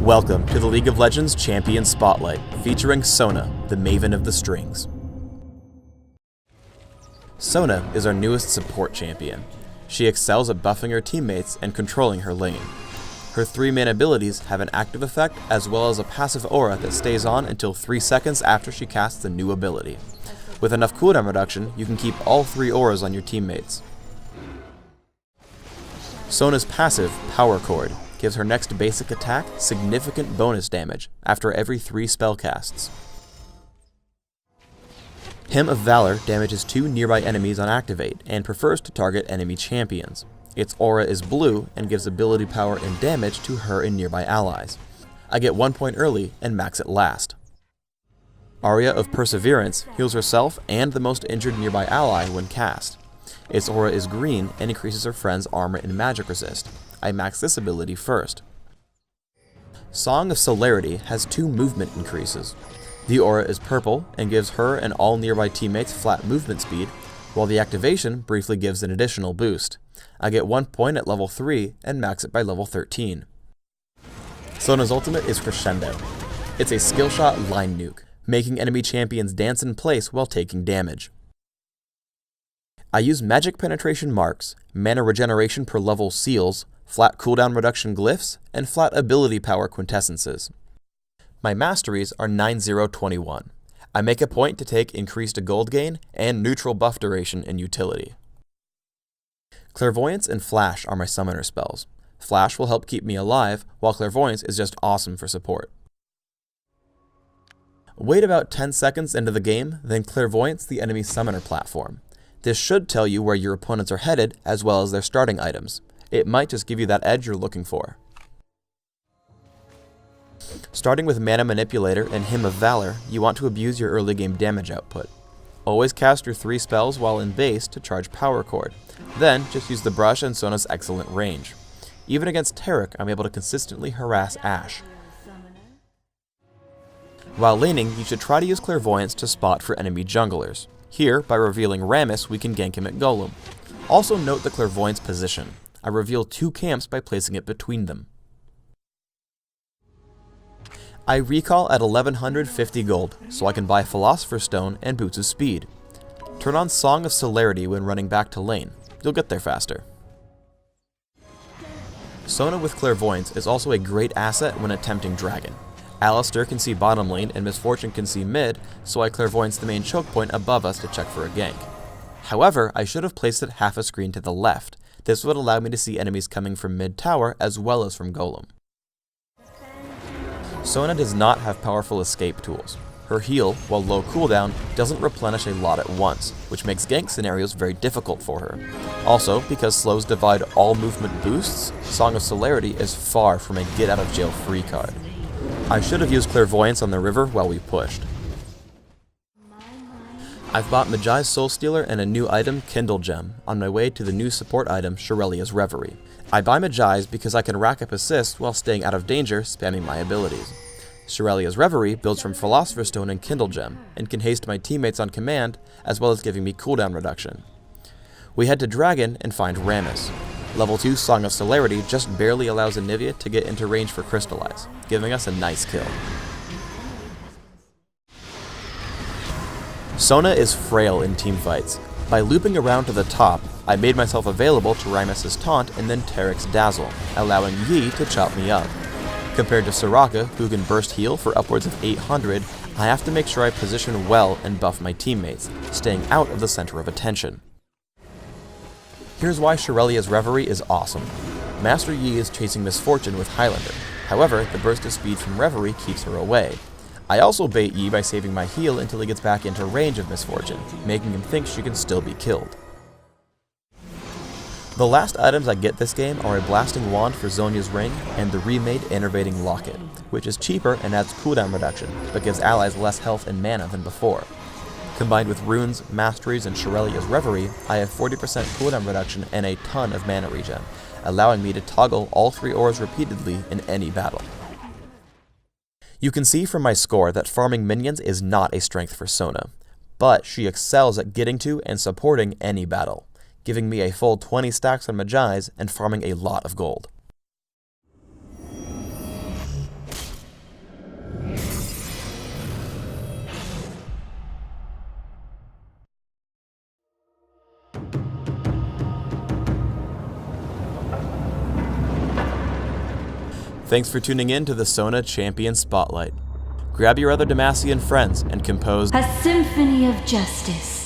Welcome to the League of Legends Champion Spotlight, featuring Sona, the Maven of the Strings. Sona is our newest support champion. She excels at buffing her teammates and controlling her lane. Her 3 main abilities have an active effect as well as a passive aura that stays on until 3 seconds after she casts a new ability. With enough cooldown reduction, you can keep all 3 auras on your teammates. Sona's passive, Power Chord, gives her next basic attack significant bonus damage after every 3 spell casts. Hymn of Valor damages 2 nearby enemies on activate and prefers to target enemy champions. Its aura is blue and gives ability power and damage to her and nearby allies. I get 1 point early and max it last. Aria of Perseverance heals herself and the most injured nearby ally when cast. Its aura is green and increases her friend's armor and magic resist. I max this ability first. Song of Celerity has 2 movement increases. The aura is purple and gives her and all nearby teammates flat movement speed, while the activation briefly gives an additional boost. I get 1 point at level 3 and max it by level 13. Sona's ultimate is Crescendo. It's a skill shot line nuke, making enemy champions dance in place while taking damage. I use magic penetration marks, mana regeneration per level seals, flat cooldown reduction glyphs, and flat ability power quintessences. My masteries are 9-0-21. I make a point to take increased gold gain and neutral buff duration in utility. Clairvoyance and Flash are my summoner spells. Flash will help keep me alive, while Clairvoyance is just awesome for support. Wait about 10 seconds into the game, then Clairvoyance the enemy summoner platform. This should tell you where your opponents are headed, as well as their starting items. It might just give you that edge you're looking for. Starting with Mana Manipulator and Hymn of Valor, you want to abuse your early game damage output. Always cast your 3 spells while in base to charge Power Chord. Then, just use the brush and Sona's excellent range. Even against Taric, I'm able to consistently harass Ashe. While laning, you should try to use Clairvoyance to spot for enemy junglers. Here, by revealing Rammus, we can gank him at Golem. Also note the Clairvoyance position. I reveal 2 camps by placing it between them. I recall at 1150 gold, so I can buy Philosopher's Stone and Boots of Speed. Turn on Song of Celerity when running back to lane. You'll get there faster. Sona with Clairvoyance is also a great asset when attempting Dragon. Alistair can see bottom lane and Misfortune can see mid, so I Clairvoyance the main choke point above us to check for a gank. However, I should have placed it half a screen to the left. This would allow me to see enemies coming from mid tower as well as from Golem. Sona does not have powerful escape tools. Her heal, while low cooldown, doesn't replenish a lot at once, which makes gank scenarios very difficult for her. Also, because slows divide all movement boosts, Song of Celerity is far from a get out of jail free card. I should have used Clairvoyance on the river while we pushed. I've bought Magi's Soul Stealer and a new item, Kindle Gem, on my way to the new support item, Shirelia's Reverie. I buy Magi's because I can rack up assists while staying out of danger, spamming my abilities. Shirelia's Reverie builds from Philosopher's Stone and Kindle Gem, and can haste my teammates on command, as well as giving me cooldown reduction. We head to Dragon and find Rammus. Level 2 Song of Celerity just barely allows Anivia to get into range for Crystallize, giving us a nice kill. Sona is frail in teamfights. By looping around to the top, I made myself available to Rammus' taunt and then Taric's dazzle, allowing Yi to chop me up. Compared to Soraka, who can burst heal for upwards of 800, I have to make sure I position well and buff my teammates, staying out of the center of attention. Here's why Shirelia's Reverie is awesome. Master Yi is chasing Misfortune with Highlander. However, the burst of speed from Reverie keeps her away. I also bait Yi by saving my heal until he gets back into range of Misfortune, making him think she can still be killed. The last items I get this game are a Blasting Wand for Zhonya's Ring and the remade Enervating Locket, which is cheaper and adds cooldown reduction, but gives allies less health and mana than before. Combined with Runes, Masteries, and Shirelia's Reverie, I have 40% cooldown reduction and a ton of mana regen, allowing me to toggle all 3 auras repeatedly in any battle. You can see from my score that farming minions is not a strength for Sona, but she excels at getting to and supporting any battle, giving me a full 20 stacks on Magi's and farming a lot of gold. Thanks for tuning in to the Sona Champion Spotlight. Grab your other Demacian friends and compose a symphony of justice.